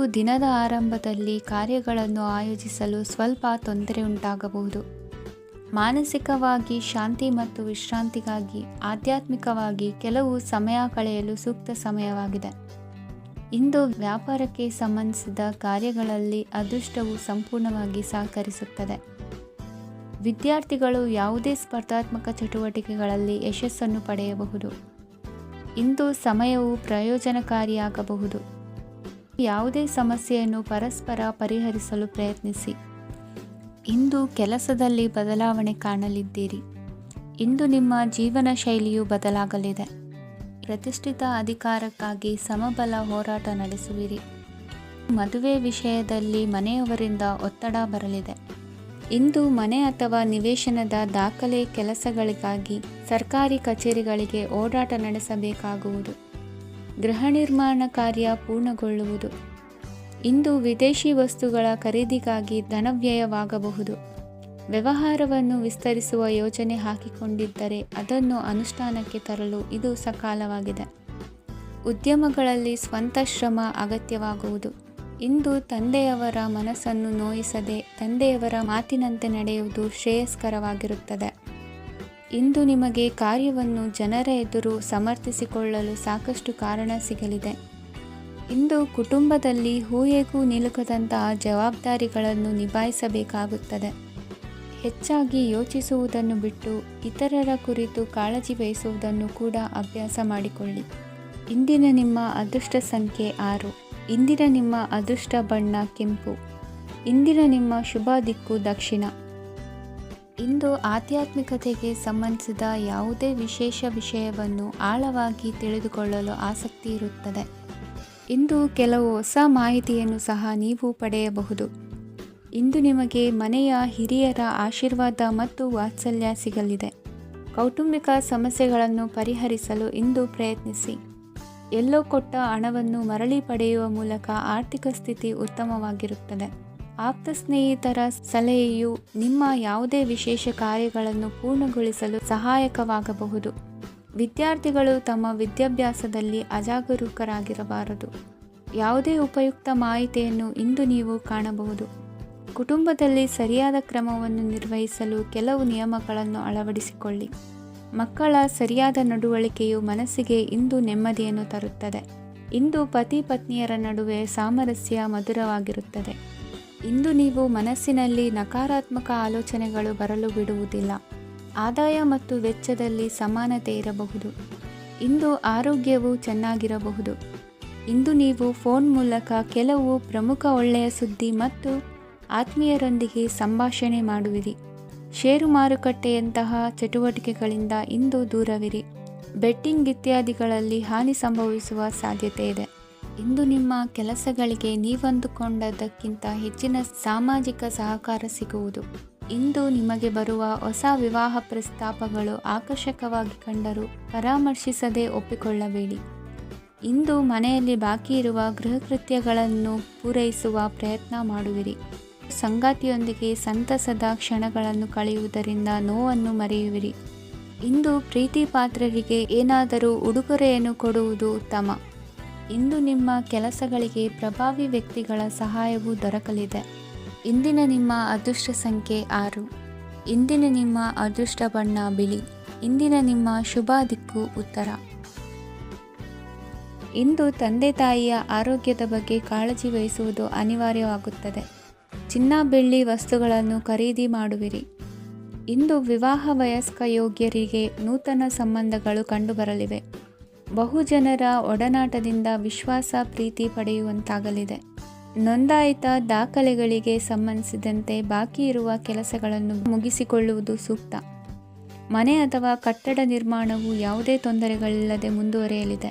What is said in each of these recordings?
ದಿನದ ಆರಂಭದಲ್ಲಿ ಕಾರ್ಯಗಳನ್ನು ಆಯೋಜಿಸಲು ಸ್ವಲ್ಪ ತೊಂದರೆ ಉಂಟಾಗಬಹುದು. ಮಾನಸಿಕವಾಗಿ ಶಾಂತಿ ಮತ್ತು ವಿಶ್ರಾಂತಿಗಾಗಿ ಆಧ್ಯಾತ್ಮಿಕವಾಗಿ ಕೆಲವು ಸಮಯ ಕಳೆಯಲು ಸೂಕ್ತ ಸಮಯವಾಗಿದೆ. ಇಂದು ವ್ಯಾಪಾರಕ್ಕೆ ಸಂಬಂಧಿಸಿದ ಕಾರ್ಯಗಳಲ್ಲಿ ಅದೃಷ್ಟವು ಸಂಪೂರ್ಣವಾಗಿ ಸಹಕರಿಸುತ್ತದೆ. ವಿದ್ಯಾರ್ಥಿಗಳು ಯಾವುದೇ ಸ್ಪರ್ಧಾತ್ಮಕ ಚಟುವಟಿಕೆಗಳಲ್ಲಿ ಯಶಸ್ಸನ್ನು ಪಡೆಯಬಹುದು. ಇಂದು ಸಮಯವು ಪ್ರಯೋಜನಕಾರಿಯಾಗಬಹುದು. ಯಾವುದೇ ಸಮಸ್ಯೆಯನ್ನು ಪರಸ್ಪರ ಪರಿಹರಿಸಲು ಪ್ರಯತ್ನಿಸಿ. ಇಂದು ಕೆಲಸದಲ್ಲಿ ಬದಲಾವಣೆ ಕಾಣಲಿದ್ದೀರಿ. ಇಂದು ನಿಮ್ಮ ಜೀವನ ಶೈಲಿಯು ಬದಲಾಗಲಿದೆ. ಪ್ರತಿಷ್ಠಿತ ಅಧಿಕಾರಕ್ಕಾಗಿ ಸಮಬಲ ಹೋರಾಟ ನಡೆಸುವಿರಿ. ಮದುವೆ ವಿಷಯದಲ್ಲಿ ಮನೆಯವರಿಂದ ಒತ್ತಡ ಬರಲಿದೆ. ಇಂದು ಮನೆ ಅಥವಾ ನಿವೇಶನದ ದಾಖಲೆ ಕೆಲಸಗಳಿಗಾಗಿ ಸರ್ಕಾರಿ ಕಚೇರಿಗಳಿಗೆ ಓಡಾಟ ನಡೆಸಬೇಕಾಗುವುದು. ಗೃಹ ನಿರ್ಮಾಣ ಕಾರ್ಯ ಪೂರ್ಣಗೊಳ್ಳುವುದು. ಇಂದು ವಿದೇಶಿ ವಸ್ತುಗಳ ಖರೀದಿಗಾಗಿ ಧನವ್ಯಯವಾಗಬಹುದು. ವ್ಯವಹಾರವನ್ನು ವಿಸ್ತರಿಸುವ ಯೋಜನೆ ಹಾಕಿಕೊಂಡಿದ್ದರೆ ಅದನ್ನು ಅನುಷ್ಠಾನಕ್ಕೆ ತರಲು ಇದು ಸಕಾಲವಾಗಿದೆ. ಉದ್ಯಮಗಳಲ್ಲಿ ಸ್ವಂತ ಶ್ರಮ ಅಗತ್ಯವಾಗುವುದು. ಇಂದು ತಂದೆಯವರ ಮನಸ್ಸನ್ನು ನೋಯಿಸದೆ ತಂದೆಯವರ ಮಾತಿನಂತೆ ನಡೆಯುವುದು ಶ್ರೇಯಸ್ಕರವಾಗಿರುತ್ತದೆ. ಇಂದು ನಿಮಗೆ ಕಾರ್ಯವನ್ನು ಜನರ ಎದುರು ಸಮರ್ಥಿಸಿಕೊಳ್ಳಲು ಸಾಕಷ್ಟು ಕಾರಣ ಸಿಗಲಿದೆ. ಇಂದು ಕುಟುಂಬದಲ್ಲಿ ಹೂಯೆಗೂ ನಿಲುಕದಂತಹ ಜವಾಬ್ದಾರಿಗಳನ್ನು ನಿಭಾಯಿಸಬೇಕಾಗುತ್ತದೆ. ಹೆಚ್ಚಾಗಿ ಯೋಚಿಸುವುದನ್ನು ಬಿಟ್ಟು ಇತರರ ಕುರಿತು ಕಾಳಜಿ ವಹಿಸುವುದನ್ನು ಕೂಡ ಅಭ್ಯಾಸ ಮಾಡಿಕೊಳ್ಳಿ. ಇಂದಿನ ನಿಮ್ಮ ಅದೃಷ್ಟ ಸಂಖ್ಯೆ 6. ಇಂದಿನ ನಿಮ್ಮ ಅದೃಷ್ಟ ಬಣ್ಣ ಕೆಂಪು. ಇಂದಿನ ನಿಮ್ಮ ಶುಭ ದಿಕ್ಕು ದಕ್ಷಿಣ. ಇಂದು ಆಧ್ಯಾತ್ಮಿಕತೆಗೆ ಸಂಬಂಧಿಸಿದ ಯಾವುದೇ ವಿಶೇಷ ವಿಷಯವನ್ನು ಆಳವಾಗಿ ತಿಳಿದುಕೊಳ್ಳಲು ಆಸಕ್ತಿ ಇರುತ್ತದೆ. ಇಂದು ಕೆಲವು ಹೊಸ ಮಾಹಿತಿಯನ್ನು ಸಹ ನೀವು ಪಡೆಯಬಹುದು. ಇಂದು ನಿಮಗೆ ಮನೆಯ ಹಿರಿಯರ ಆಶೀರ್ವಾದ ಮತ್ತು ವಾತ್ಸಲ್ಯ ಸಿಗಲಿದೆ. ಕೌಟುಂಬಿಕ ಸಮಸ್ಯೆಗಳನ್ನು ಪರಿಹರಿಸಲು ಇಂದು ಪ್ರಯತ್ನಿಸಿ. ಎಲ್ಲೋ ಕೊಟ್ಟ ಹಣವನ್ನು ಮರಳಿ ಪಡೆಯುವ ಮೂಲಕ ಆರ್ಥಿಕ ಸ್ಥಿತಿ ಉತ್ತಮವಾಗಿರುತ್ತದೆ. ಆಪ್ತ ಸ್ನೇಹಿತರ ಸಲಹೆಯು ನಿಮ್ಮ ಯಾವುದೇ ವಿಶೇಷ ಕಾರ್ಯಗಳನ್ನು ಪೂರ್ಣಗೊಳಿಸಲು ಸಹಾಯಕವಾಗಬಹುದು. ವಿದ್ಯಾರ್ಥಿಗಳು ತಮ್ಮ ವಿದ್ಯಾಭ್ಯಾಸದಲ್ಲಿ ಅಜಾಗರೂಕರಾಗಿರಬಾರದು. ಯಾವುದೇ ಉಪಯುಕ್ತ ಮಾಹಿತಿಯನ್ನು ಇಂದು ನೀವು ಕಾಣಬಹುದು. ಕುಟುಂಬದಲ್ಲಿ ಸರಿಯಾದ ಕ್ರಮವನ್ನು ನಿರ್ವಹಿಸಲು ಕೆಲವು ನಿಯಮಗಳನ್ನು ಅಳವಡಿಸಿಕೊಳ್ಳಿ. ಮಕ್ಕಳ ಸರಿಯಾದ ನಡವಳಿಕೆಯು ಮನಸ್ಸಿಗೆ ಇಂದು ನೆಮ್ಮದಿಯನ್ನು ತರುತ್ತದೆ. ಇಂದು ಪತಿ ಪತ್ನಿಯರ ನಡುವೆ ಸಾಮರಸ್ಯ ಮಧುರವಾಗಿರುತ್ತದೆ. ಇಂದು ನೀವು ಮನಸ್ಸಿನಲ್ಲಿ ನಕಾರಾತ್ಮಕ ಆಲೋಚನೆಗಳು ಬರಲು ಬಿಡುವುದಿಲ್ಲ. ಆದಾಯ ಮತ್ತು ವೆಚ್ಚದಲ್ಲಿ ಸಮಾನತೆ ಇರಬಹುದು. ಇಂದು ಆರೋಗ್ಯವು ಚೆನ್ನಾಗಿರಬಹುದು. ಇಂದು ನೀವು ಫೋನ್ ಮೂಲಕ ಕೆಲವು ಪ್ರಮುಖ ಒಳ್ಳೆಯ ಸುದ್ದಿ ಮತ್ತು ಆತ್ಮೀಯರೊಂದಿಗೆ ಸಂಭಾಷಣೆ ಮಾಡುವಿರಿ. ಷೇರು ಮಾರುಕಟ್ಟೆಯಂತಹ ಚಟುವಟಿಕೆಗಳಿಂದ ಇಂದು ದೂರವಿರಿ. ಬೆಟ್ಟಿಂಗ್ ಇತ್ಯಾದಿಗಳಲ್ಲಿ ಹಾನಿ ಸಂಭವಿಸುವ ಸಾಧ್ಯತೆ ಇದೆ. ಇಂದು ನಿಮ್ಮ ಕೆಲಸಗಳಿಗೆ ನೀವಂದುಕೊಂಡದ್ದಕ್ಕಿಂತ ಹೆಚ್ಚಿನ ಸಾಮಾಜಿಕ ಸಹಕಾರ ಸಿಗುವುದು. ಇಂದು ನಿಮಗೆ ಬರುವ ಹೊಸ ವಿವಾಹ ಪ್ರಸ್ತಾಪಗಳು ಆಕರ್ಷಕವಾಗಿ ಕಂಡರೂ ಪರಾಮರ್ಶಿಸದೆ ಒಪ್ಪಿಕೊಳ್ಳಬೇಡಿ. ಇಂದು ಮನೆಯಲ್ಲಿ ಬಾಕಿ ಇರುವ ಗೃಹಕೃತ್ಯಗಳನ್ನು ಪೂರೈಸುವ ಪ್ರಯತ್ನ ಮಾಡುವಿರಿ. ಸಂಗಾತಿಯೊಂದಿಗೆ ಸಂತಸದ ಕ್ಷಣಗಳನ್ನು ಕಳೆಯುವುದರಿಂದ ನೋವನ್ನು ಮರೆಯುವಿರಿ. ಇಂದು ಪ್ರೀತಿ ಪಾತ್ರರಿಗೆ ಏನಾದರೂ ಉಡುಗೊರೆಯನ್ನು ಕೊಡುವುದು ಉತ್ತಮ. ಇಂದು ನಿಮ್ಮ ಕೆಲಸಗಳಿಗೆ ಪ್ರಭಾವಿ ವ್ಯಕ್ತಿಗಳ ಸಹಾಯವು ದೊರಕಲಿದೆ. ಇಂದಿನ ನಿಮ್ಮ ಅದೃಷ್ಟ ಸಂಖ್ಯೆ 6. ಇಂದಿನ ನಿಮ್ಮ ಅದೃಷ್ಟ ಬಣ್ಣ ಬಿಳಿ. ಇಂದಿನ ನಿಮ್ಮ ಶುಭ ದಿಕ್ಕು ಉತ್ತರ. ಇಂದು ತಂದೆ ತಾಯಿಯ ಆರೋಗ್ಯದ ಬಗ್ಗೆ ಕಾಳಜಿ ವಹಿಸುವುದು ಅನಿವಾರ್ಯವಾಗುತ್ತದೆ. ಚಿನ್ನ ಬೆಳ್ಳಿ ವಸ್ತುಗಳನ್ನು ಖರೀದಿ ಮಾಡುವಿರಿ. ಇಂದು ವಿವಾಹ ವಯಸ್ಕ ಯೋಗ್ಯರಿಗೆ ನೂತನ ಸಂಬಂಧಗಳು ಕಂಡುಬರಲಿವೆ. ಬಹುಜನರ ಒಡನಾಟದಿಂದ ವಿಶ್ವಾಸ ಪ್ರೀತಿ ಪಡೆಯುವಂತಾಗಲಿದೆ. ನೋಂದಾಯಿತ ದಾಖಲೆಗಳಿಗೆ ಸಂಬಂಧಿಸಿದಂತೆ ಬಾಕಿ ಇರುವ ಕೆಲಸಗಳನ್ನು ಮುಗಿಸಿಕೊಳ್ಳುವುದು ಸೂಕ್ತ. ಮನೆ ಅಥವಾ ಕಟ್ಟಡ ನಿರ್ಮಾಣವು ಯಾವುದೇ ತೊಂದರೆಗಳಿಲ್ಲದೆ ಮುಂದುವರಿಯಲಿದೆ.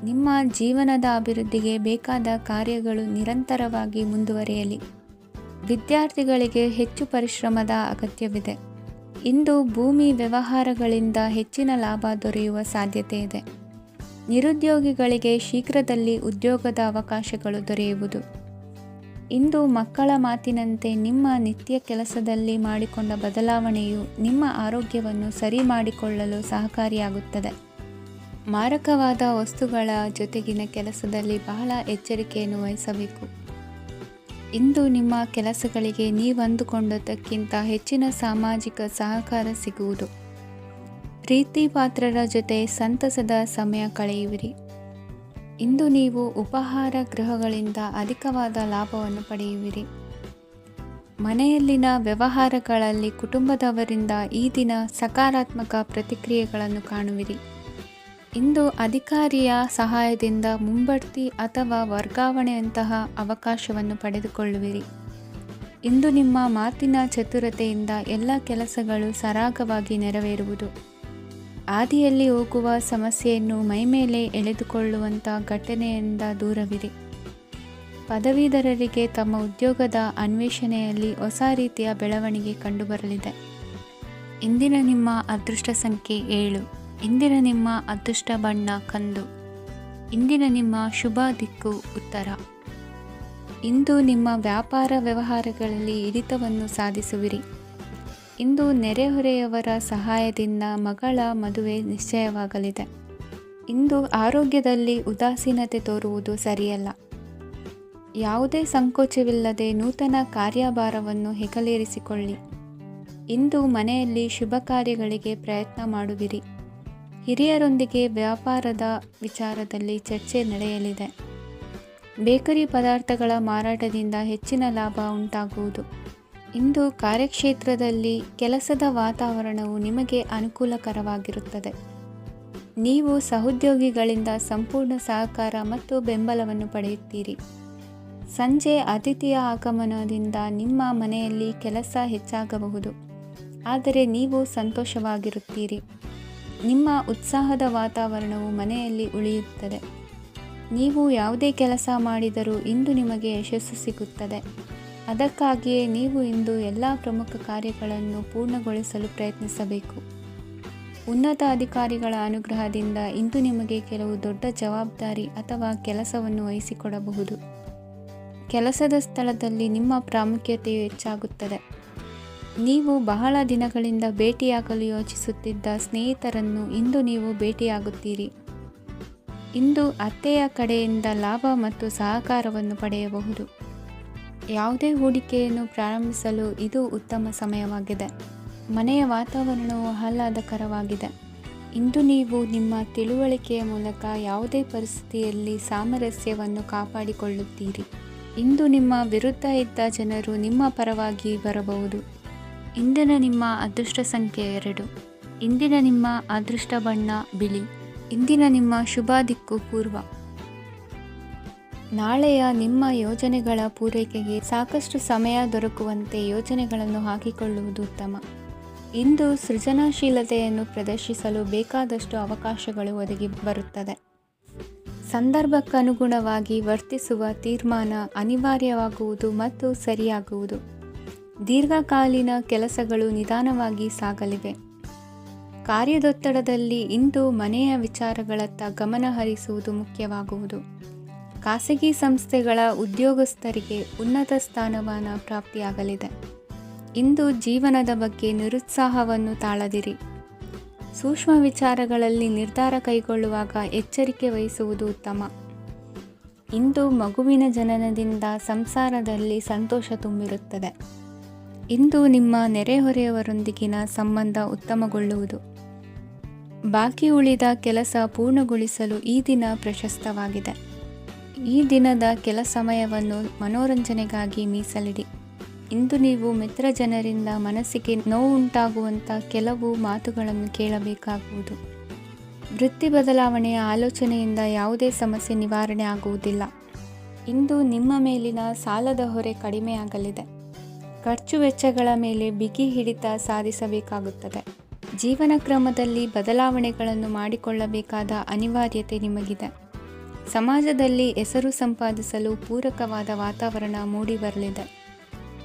ನಿಮ್ಮ ಜೀವನದ ಅಭಿವೃದ್ಧಿಗೆ ಬೇಕಾದ ಕಾರ್ಯಗಳು ನಿರಂತರವಾಗಿ ಮುಂದುವರಿಯಲಿ. ವಿದ್ಯಾರ್ಥಿಗಳಿಗೆ ಹೆಚ್ಚು ಪರಿಶ್ರಮದ ಅಗತ್ಯವಿದೆ. ಇಂದು ಭೂಮಿ ವ್ಯವಹಾರಗಳಿಂದ ಹೆಚ್ಚಿನ ಲಾಭ ದೊರೆಯುವ ಸಾಧ್ಯತೆ ಇದೆ. ನಿರುದ್ಯೋಗಿಗಳಿಗೆ ಶೀಘ್ರದಲ್ಲಿ ಉದ್ಯೋಗದ ಅವಕಾಶಗಳು ದೊರೆಯುವುದು. ಇಂದು ಮಕ್ಕಳ ಮಾತಿನಂತೆ ನಿಮ್ಮ ನಿತ್ಯ ಕೆಲಸದಲ್ಲಿ ಮಾಡಿಕೊಂಡ ಬದಲಾವಣೆಯು ನಿಮ್ಮ ಆರೋಗ್ಯವನ್ನು ಸರಿ ಮಾಡಿಕೊಳ್ಳಲು ಸಹಕಾರಿಯಾಗುತ್ತದೆ. ಮಾರಕವಾದ ವಸ್ತುಗಳ ಜೊತೆಗಿನ ಕೆಲಸದಲ್ಲಿ ಬಹಳ ಎಚ್ಚರಿಕೆಯನ್ನು ವಹಿಸಬೇಕು. ಇಂದು ನಿಮ್ಮ ಕೆಲಸಗಳಿಗೆ ನೀವಂದುಕೊಂಡದ್ದಕ್ಕಿಂತ ಹೆಚ್ಚಿನ ಸಾಮಾಜಿಕ ಸಹಕಾರ ಸಿಗುವುದು. ಪ್ರೀತಿ ಪಾತ್ರರ ಜೊತೆ ಸಂತಸದ ಸಮಯ ಕಳೆಯುವಿರಿ. ಇಂದು ನೀವು ಉಪಹಾರ ಗೃಹಗಳಿಂದ ಅಧಿಕವಾದ ಲಾಭವನ್ನು ಪಡೆಯುವಿರಿ. ಮನೆಯಲ್ಲಿನ ವ್ಯವಹಾರಗಳಲ್ಲಿ ಕುಟುಂಬದವರಿಂದ ಈ ದಿನ ಸಕಾರಾತ್ಮಕ ಪ್ರತಿಕ್ರಿಯೆಗಳನ್ನು ಕಾಣುವಿರಿ. ಇಂದು ಅಧಿಕಾರಿಯ ಸಹಾಯದಿಂದ ಮುಂಬಡ್ತಿ ಅಥವಾ ವರ್ಗಾವಣೆಯಂತಹ ಅವಕಾಶವನ್ನು ಪಡೆದುಕೊಳ್ಳುವಿರಿ. ಇಂದು ನಿಮ್ಮ ಮಾತಿನ ಚತುರತೆಯಿಂದ ಎಲ್ಲ ಕೆಲಸಗಳು ಸರಾಗವಾಗಿ ನೆರವೇರುವುದು. ಹಾದಿಯಲ್ಲಿ ಹೋಗುವ ಸಮಸ್ಯೆಯನ್ನು ಮೈಮೇಲೆ ಎಳೆದುಕೊಳ್ಳುವಂಥ ಘಟನೆಯಿಂದ ದೂರವಿರಿ. ಪದವೀಧರರಿಗೆ ತಮ್ಮ ಉದ್ಯೋಗದ ಅನ್ವೇಷಣೆಯಲ್ಲಿ ಹೊಸ ರೀತಿಯ ಬೆಳವಣಿಗೆ ಕಂಡುಬರಲಿದೆ. ಇಂದಿನ ನಿಮ್ಮ ಅದೃಷ್ಟ ಸಂಖ್ಯೆ 7. ಇಂದಿನ ನಿಮ್ಮ ಅದೃಷ್ಟ ಬಣ್ಣ ಕಂದು. ಇಂದಿನ ನಿಮ್ಮ ಶುಭ ದಿಕ್ಕು ಉತ್ತರ. ಇಂದು ನಿಮ್ಮ ವ್ಯಾಪಾರ ವ್ಯವಹಾರಗಳಲ್ಲಿ ಹಿಡಿತವನ್ನು ಸಾಧಿಸುವಿರಿ. ಇಂದು ನೆರೆಹೊರೆಯವರ ಸಹಾಯದಿಂದ ಮಗಳ ಮದುವೆ ನಿಶ್ಚಯವಾಗಲಿದೆ. ಇಂದು ಆರೋಗ್ಯದಲ್ಲಿ ಉದಾಸೀನತೆ ತೋರುವುದು ಸರಿಯಲ್ಲ. ಯಾವುದೇ ಸಂಕೋಚವಿಲ್ಲದೆ ನೂತನ ಕಾರ್ಯಭಾರವನ್ನು ಹೆಗಲೇರಿಸಿಕೊಳ್ಳಿ. ಇಂದು ಮನೆಯಲ್ಲಿ ಶುಭ ಕಾರ್ಯಗಳಿಗೆ ಪ್ರಯತ್ನ ಮಾಡುವಿರಿ. ಹಿರಿಯರೊಂದಿಗೆ ವ್ಯಾಪಾರದ ವಿಚಾರದಲ್ಲಿ ಚರ್ಚೆ ನಡೆಯಲಿದೆ. ಬೇಕರಿ ಪದಾರ್ಥಗಳ ಮಾರಾಟದಿಂದ ಹೆಚ್ಚಿನ ಲಾಭ ಉಂಟಾಗುವುದು. ಇಂದು ಕಾರ್ಯಕ್ಷೇತ್ರದಲ್ಲಿ ಕೆಲಸದ ವಾತಾವರಣವು ನಿಮಗೆ ಅನುಕೂಲಕರವಾಗಿರುತ್ತದೆ. ನೀವು ಸಹೋದ್ಯೋಗಿಗಳಿಂದ ಸಂಪೂರ್ಣ ಸಹಕಾರ ಮತ್ತು ಬೆಂಬಲವನ್ನು ಪಡೆಯುತ್ತೀರಿ. ಸಂಜೆ ಅತಿಥಿಯ ಆಗಮನದಿಂದ ನಿಮ್ಮ ಮನೆಯಲ್ಲಿ ಕೆಲಸ ಹೆಚ್ಚಾಗಬಹುದು, ಆದರೆ ನೀವು ಸಂತೋಷವಾಗಿರುತ್ತೀರಿ. ನಿಮ್ಮ ಉತ್ಸಾಹದ ವಾತಾವರಣವು ಮನೆಯಲ್ಲಿ ಉಳಿಯುತ್ತದೆ. ನೀವು ಯಾವುದೇ ಕೆಲಸ ಮಾಡಿದರೂ ಇಂದು ನಿಮಗೆ ಯಶಸ್ಸು ಸಿಗುತ್ತದೆ. ಅದಕ್ಕಾಗಿಯೇ ನೀವು ಇಂದು ಎಲ್ಲ ಪ್ರಮುಖ ಕಾರ್ಯಗಳನ್ನು ಪೂರ್ಣಗೊಳಿಸಲು ಪ್ರಯತ್ನಿಸಬೇಕು. ಉನ್ನತ ಅಧಿಕಾರಿಗಳ ಅನುಗ್ರಹದಿಂದ ಇಂದು ನಿಮಗೆ ಕೆಲವು ದೊಡ್ಡ ಜವಾಬ್ದಾರಿ ಅಥವಾ ಕೆಲಸವನ್ನು ವಹಿಸಿಕೊಡಬಹುದು. ಕೆಲಸದ ಸ್ಥಳದಲ್ಲಿ ನಿಮ್ಮ ಪ್ರಾಮುಖ್ಯತೆಯು ಹೆಚ್ಚಾಗುತ್ತದೆ. ನೀವು ಬಹಳ ದಿನಗಳಿಂದ ಭೇಟಿಯಾಗಲು ಯೋಚಿಸುತ್ತಿದ್ದ ಸ್ನೇಹಿತರನ್ನು ಇಂದು ನೀವು ಭೇಟಿಯಾಗುತ್ತೀರಿ. ಇಂದು ಅತ್ತೆಯ ಕಡೆಯಿಂದ ಲಾಭ ಮತ್ತು ಸಹಕಾರವನ್ನು ಪಡೆಯಬಹುದು. ಯಾವುದೇ ಹೂಡಿಕೆಯನ್ನು ಪ್ರಾರಂಭಿಸಲು ಇದು ಉತ್ತಮ ಸಮಯವಾಗಿದೆ. ಮನೆಯ ವಾತಾವರಣವು ಆಹ್ಲಾದಕರವಾಗಿದೆ. ಇಂದು ನೀವು ನಿಮ್ಮ ತಿಳುವಳಿಕೆಯ ಮೂಲಕ ಯಾವುದೇ ಪರಿಸ್ಥಿತಿಯಲ್ಲಿ ಸಾಮರಸ್ಯವನ್ನು ಕಾಪಾಡಿಕೊಳ್ಳುತ್ತೀರಿ. ಇಂದು ನಿಮ್ಮ ವಿರುದ್ಧ ಇದ್ದ ಜನರು ನಿಮ್ಮ ಪರವಾಗಿ ಬರಬಹುದು. ಇಂದಿನ ನಿಮ್ಮ ಅದೃಷ್ಟ ಸಂಖ್ಯೆ 2. ಇಂದಿನ ನಿಮ್ಮ ಅದೃಷ್ಟ ಬಣ್ಣ ಬಿಳಿ. ಇಂದಿನ ನಿಮ್ಮ ಶುಭ ದಿಕ್ಕು ಪೂರ್ವ. ನಾಳೆಯ ನಿಮ್ಮ ಯೋಜನೆಗಳ ಪೂರೈಕೆಗೆ ಸಾಕಷ್ಟು ಸಮಯ ದೊರಕುವಂತೆ ಯೋಜನೆಗಳನ್ನು ಹಾಕಿಕೊಳ್ಳುವುದು ಉತ್ತಮ. ಇಂದು ಸೃಜನಶೀಲತೆಯನ್ನು ಪ್ರದರ್ಶಿಸಲು ಬೇಕಾದಷ್ಟು ಅವಕಾಶಗಳು ಒದಗಿ ಬರುತ್ತದೆ. ಸಂದರ್ಭಕ್ಕನುಗುಣವಾಗಿ ವರ್ತಿಸುವ ತೀರ್ಮಾನ ಅನಿವಾರ್ಯವಾಗುವುದು ಮತ್ತು ಸರಿಯಾಗುವುದು. ದೀರ್ಘಕಾಲೀನ ಕೆಲಸಗಳು ನಿಧಾನವಾಗಿ ಸಾಗಲಿವೆ. ಕಾರ್ಯದೊತ್ತಡದಲ್ಲಿ ಇಂದು ಮನೆಯ ವಿಚಾರಗಳತ್ತ ಗಮನ ಹರಿಸುವುದು ಮುಖ್ಯವಾಗುವುದು. ಖಾಸಗಿ ಸಂಸ್ಥೆಗಳ ಉದ್ಯೋಗಸ್ಥರಿಗೆ ಉನ್ನತ ಸ್ಥಾನಮಾನ ಪ್ರಾಪ್ತಿಯಾಗಲಿದೆ. ಇಂದು ಜೀವನದ ಬಗ್ಗೆ ನಿರುತ್ಸಾಹವನ್ನು ತಾಳದಿರಿ. ಸೂಕ್ಷ್ಮ ವಿಚಾರಗಳಲ್ಲಿ ನಿರ್ಧಾರ ಕೈಗೊಳ್ಳುವಾಗ ಎಚ್ಚರಿಕೆ ವಹಿಸುವುದು ಉತ್ತಮ. ಇಂದು ಮಗುವಿನ ಜನನದಿಂದ ಸಂಸಾರದಲ್ಲಿ ಸಂತೋಷ ತುಂಬಿರುತ್ತದೆ. ಇಂದು ನಿಮ್ಮ ನೆರೆಹೊರೆಯವರೊಂದಿಗಿನ ಸಂಬಂಧ ಉತ್ತಮಗೊಳ್ಳುವುದು. ಬಾಕಿ ಉಳಿದ ಕೆಲಸ ಪೂರ್ಣಗೊಳಿಸಲು ಈ ದಿನ ಪ್ರಶಸ್ತವಾಗಿದೆ. ಈ ದಿನದ ಕೆಲ ಸಮಯವನ್ನು ಮನೋರಂಜನೆಗಾಗಿ ಮೀಸಲಿಡಿ. ಇಂದು ನೀವು ಮಿತ್ರ ಜನರಿಂದ ಮನಸ್ಸಿಗೆ ನೋವುಂಟಾಗುವಂಥ ಕೆಲವು ಮಾತುಗಳನ್ನು ಕೇಳಬೇಕಾಗುವುದು. ವೃತ್ತಿ ಬದಲಾವಣೆಯ ಆಲೋಚನೆಯಿಂದ ಯಾವುದೇ ಸಮಸ್ಯೆ ನಿವಾರಣೆ ಆಗುವುದಿಲ್ಲ. ಇಂದು ನಿಮ್ಮ ಮೇಲಿನ ಸಾಲದ ಹೊರೆ ಕಡಿಮೆಯಾಗಲಿದೆ. ಖರ್ಚು ವೆಚ್ಚಗಳ ಮೇಲೆ ಬಿಗಿ ಹಿಡಿತ ಸಾಧಿಸಬೇಕಾಗುತ್ತದೆ. ಜೀವನ ಕ್ರಮದಲ್ಲಿ ಬದಲಾವಣೆಗಳನ್ನು ಮಾಡಿಕೊಳ್ಳಬೇಕಾದ ಅನಿವಾರ್ಯತೆ ನಿಮಗಿದೆ. ಸಮಾಜದಲ್ಲಿ ಹೆಸರು ಸಂಪಾದಿಸಲು ಪೂರಕವಾದ ವಾತಾವರಣ ಮೂಡಿಬರಲಿದೆ.